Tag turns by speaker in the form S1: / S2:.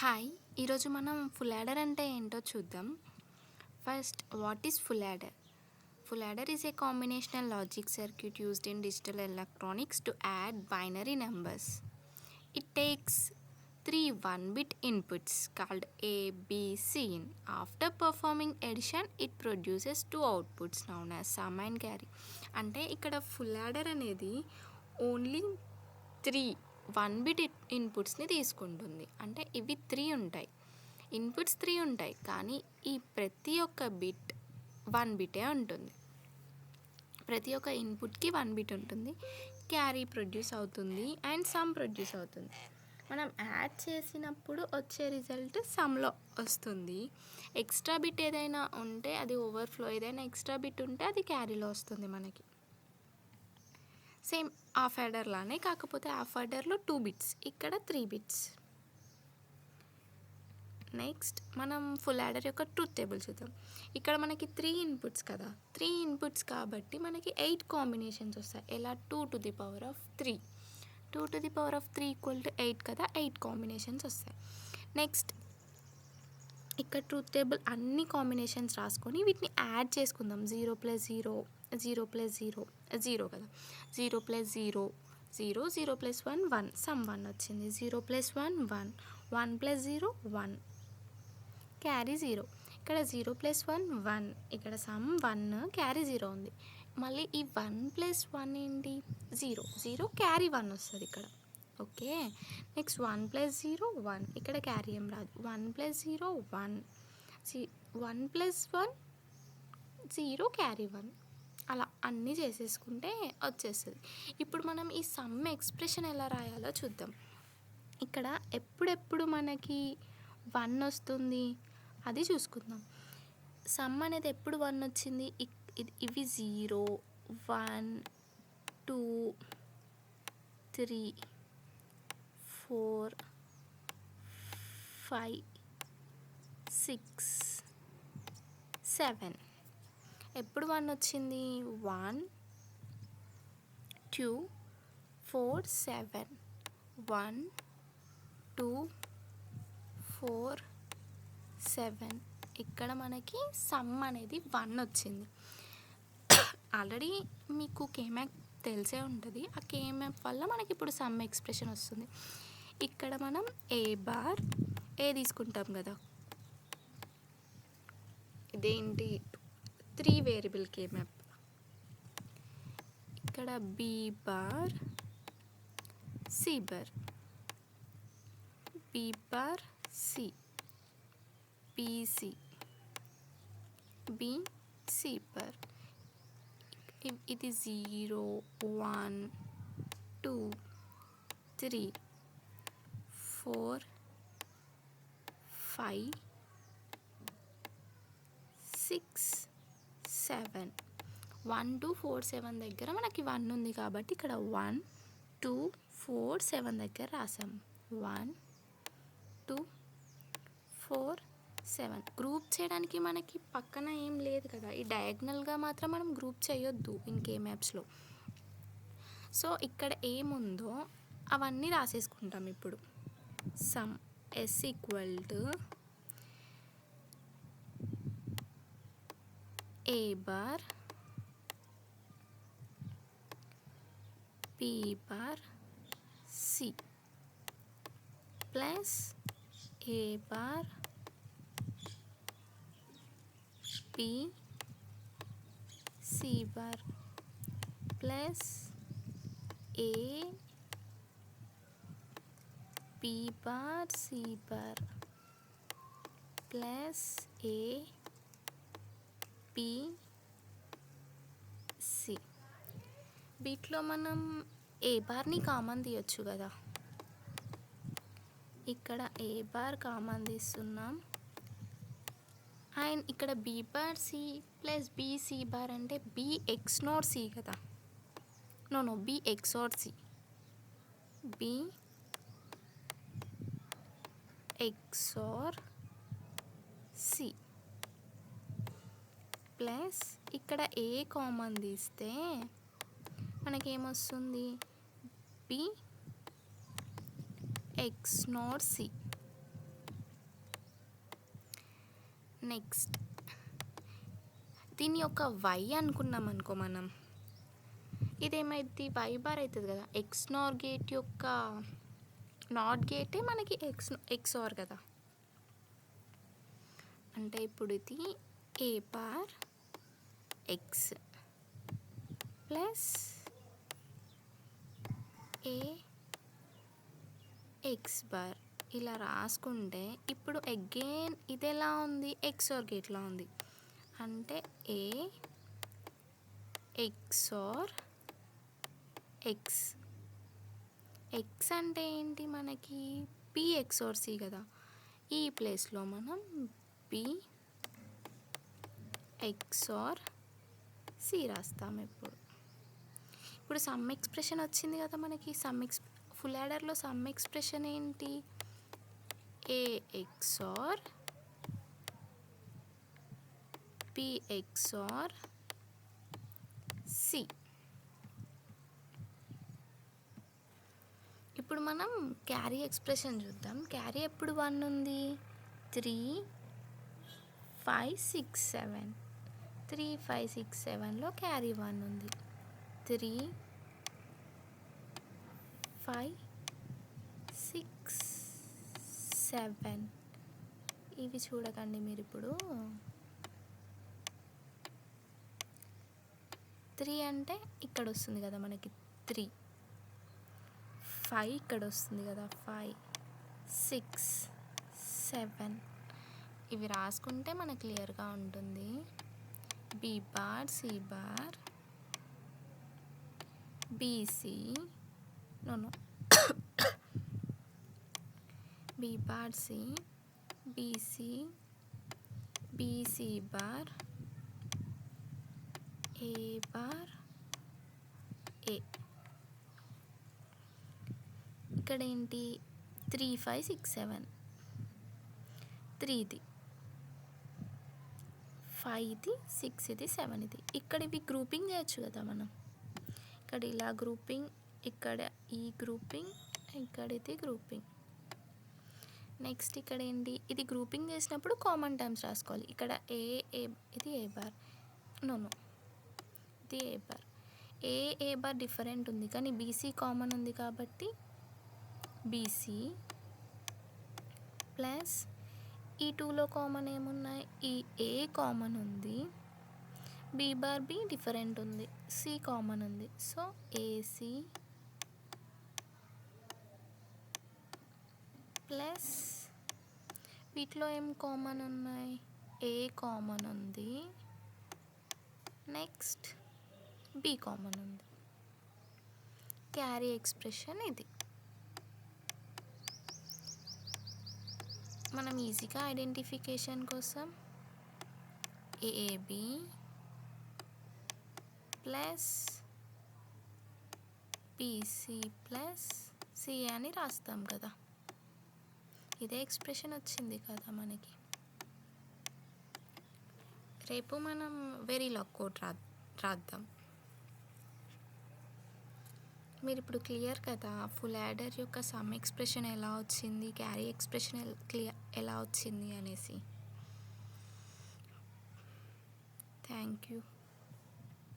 S1: Hi! ఈరోజు మనం full adder అంటే ఏంటో చూద్దాం. First what is full adder? Full adder is a combinational logic circuit used in digital electronics to add binary numbers. It takes three 1-bit inputs called A, B, C. After performing addition, it produces two outputs known as sum and carry. అంటే ఇక్కడ full adder అనేది only 3 1-bit ఇన్పుట్స్ని తీసుకుంటుంది. అంటే ఇవి 3 ఉంటాయి, inputs 3 ఉంటాయి, కానీ ఈ ప్రతి ఒక్క బిట్ 1 బిటే ఉంటుంది. ప్రతి ఒక్క ఇన్పుట్కి 1 బిట్ ఉంటుంది, క్యారీ ప్రొడ్యూస్ అవుతుంది అండ్ సమ్ ప్రొడ్యూస్ అవుతుంది. మనం యాడ్ చేసినప్పుడు వచ్చే రిజల్ట్ సమ్లో వస్తుంది. ఎక్స్ట్రా బిట్ ఏదైనా ఉంటే అది ఓవర్ఫ్లో, ఏదైనా ఎక్స్ట్రా బిట్ ఉంటే అది క్యారీలో వస్తుంది మనకి. సేమ్ హాఫ్ యాడర్ లానే, కాకపోతే హాఫ్ యాడర్లో 2 బిట్స్, ఇక్కడ 3 బిట్స్. నెక్స్ట్ మనం ఫుల్ యాడర్ యొక్క ట్రూత్ టేబుల్ చూద్దాం. ఇక్కడ మనకి 3 ఇన్పుట్స్ కదా, 3 ఇన్పుట్స్ కాబట్టి మనకి 8 కాంబినేషన్స్ వస్తాయి. ఎలా? 2 to the power of 3, 2 to the power of 3 equal to 8 కదా, 8 కాంబినేషన్స్ వస్తాయి. నెక్స్ట్ ఇక్కడ ట్రూత్ టేబుల్ అన్ని కాంబినేషన్స్ రాసుకొని వీటిని యాడ్ చేసుకుందాం. 0 + 0, 0 + 0, 0 కదా, 0 + 0, 0, 0 + 1, 1, సమ్ 1 వచ్చింది. 0 + 1, 1, 1 + 0, 1, క్యారీ 0. ఇక్కడ 0 + 1, 1, ఇక్కడ సమ్ 1, క్యారీ 0 ఉంది. మళ్ళీ ఈ 1 + 1 ఏంటి? 0, 0, క్యారీ 1 వస్తుంది ఇక్కడ. ఓకే, నెక్స్ట్ 1 + 0, 1, ఇక్కడ క్యారీ ఏం రాదు. 1 + 0, 1, 1 + 1, 0, క్యారీ 1. అలా అన్నీ చేసేసుకుంటే వచ్చేస్తుంది. ఇప్పుడు మనం ఈ సమ్ ఎక్స్ప్రెషన్ ఎలా రాయాలో చూద్దాం. ఇక్కడ ఎప్పుడెప్పుడు మనకి 1 వస్తుంది అది చూసుకుందాం. సమ్ అనేది ఎప్పుడు 1 వచ్చింది? ఇవి 0, 1, 2, 3, 4, 5, 6, 7. ఎప్పుడు 1 వచ్చింది? 1, 2, 4, 7, 1, 2, 4, 7. ఇక్కడ మనకి సమ్ అనేది 1 వచ్చింది. ఆల్రెడీ మీకు కేమ్యాప్ తెలిసే ఉంటుంది. ఆ కేమ్యాప్ వల్ల మనకి ఇప్పుడు సమ్ ఎక్స్ప్రెషన్ వస్తుంది. ఇక్కడ మనం ఏ తీసుకుంటాం కదా, ఇదేంటి 3 వేరియబుల్ కేమ్యాప్. ఇక్కడ B bar, C bar, B bar, C, BC, BC bar. ఇది 0, 1, 2, 3, 4, 5, 6, 7. 1, 2, 4, 7 దగ్గర మనకి 1 ఉంది కాబట్టి ఇక్కడ 1, 2, 4, 7 దగ్గర రాసాం. 1, 2, 4, 7. గ్రూప్ చేయడానికి మనకి పక్కన ఏం లేదు కదా, ఈ డయాగ్నల్గా మాత్రం మనం గ్రూప్ చేయొద్దు ఇన్ కేమ్యాప్స్లో. సో ఇక్కడ ఏముందో అవన్నీ రాసేసుకుంటాం. ఇప్పుడు some S equal to A bar, B bar, C plus A bar, B, C bar plus A, B bar, C bar plus A, B, C. వీటిలో మనం ఏ బార్ని కామన్ తీయొచ్చు కదా, ఇక్కడ ఏ బార్ కామన్ తీస్తున్నాం. అండ్ ఇక్కడ B bar C plus BC bar అంటే B XNOR C కదా, no B XOR C, B XOR C plus ఇక్కడ ఏ కామన్ తీస్తే మనకేమొస్తుంది? B XNOR C. నెక్స్ట్ దీని యొక్క వై అనుకున్నాం అనుకో మనం, ఇదేమైంది వై బార్ అవుతుంది కదా. ఎక్స్ నార్ గేట్ యొక్క నాట్ గేటే మనకి ఎక్స్ ఆర్ కదా. అంటే ఇప్పుడు ఇది ఏ బార్ ఎక్స్ ప్లస్ ఏ ఎక్స్ బార్ ఇలా రాసుకుంటే ఇప్పుడు అగైన్ ఇది ఎలా ఉంది, ఎక్స్ ఆర్ గేట్లా ఉంది. అంటే ఏ ఎక్స్ ఆర్ ఎక్స్. ఎక్స్ అంటే ఏంటి మనకి పి ఎక్స్ ఆర్ సి కదా. ఈ ప్లేస్లో మనం పి ఎక్స్ ఆర్ సి రాస్తాం. ఇప్పుడు సమ్ ఎక్స్ప్రెషన్ వచ్చింది కదా మనకి. ఫుల్ యాడర్లో సమ్ ఎక్స్ప్రెషన్ ఏంటి, A X R P X R C. ఇప్పుడు మనం క్యారీ ఎక్స్ప్రెషన్ చూద్దాం. క్యారీ ఎప్పుడు 1 ఉంది, 3 5 6 7. 3 5 6 7లో క్యారీ 1 ఉంది. 3 5 6 7 ఇవి చూడకండి మీరు. ఇప్పుడు 3 అంటే ఇక్కడ వస్తుంది కదా మనకి 3. 5 ఇక్కడ వస్తుంది కదా 5 6 7. ఇవి రాసుకుంటే మనకు క్లియర్గా ఉంటుంది. B bar C bar BC B bar C BC BC bar A bar A. ఇక్కడ ఏంటి 3 5 6 7. 3ది 5ది 6ది 7ది. ఇక్కడ ఇవి గ్రూపింగ్ చేయొచ్చు కదా మనం. ఇక్కడ ఇలా గ్రూపింగ్, ఇక్కడ ఈ గ్రూపింగ్, ఇక్కడ ఇది గ్రూపింగ్. నెక్స్ట్ ఇక్కడ ఏంటి, ఇది గ్రూపింగ్ చేసినప్పుడు కామన్ టర్మ్స్ రాసుకోవాలి. ఇక్కడ ఏ ఇది ఏ బార్, ఇది ఏ బార్. ఏ బార్ డిఫరెంట్ ఉంది కానీ బీసీ కామన్ ఉంది కాబట్టి బీసీ ప్లస్ ఈ 2లో కామన్ ఏమున్నాయి, ఈ ఏ కామన్ ఉంది, బి బార్ బి డిఫరెంట్ ఉంది, సి కామన్ ఉంది. సో ఏసీ ప్లస్ వీటిలో ఏం కామన్ ఉన్నాయి, ఏ కామన్ ఉంది, నెక్స్ట్ బి కామన్ ఉంది. క్యారీ ఎక్స్ప్రెషన్ ఇది. మనం ఈజీగా ఐడెంటిఫికేషన్ కోసం AB plus BC plus C అని రాస్తాం కదా. ఇదే ఎక్స్ప్రెషన్ వచ్చింది కదా మనకి. రేపు మనం వెరీలాగ్ కోడ్ రాద్దాం. మీరు ఇప్పుడు క్లియర్ కదా ఫుల్ యాడర్ యొక్క సమ్ ఎక్స్ప్రెషన్ ఎలా వచ్చింది, క్యారీ ఎక్స్ప్రెషన్ ఎలా వచ్చింది అనేసి. Thank you.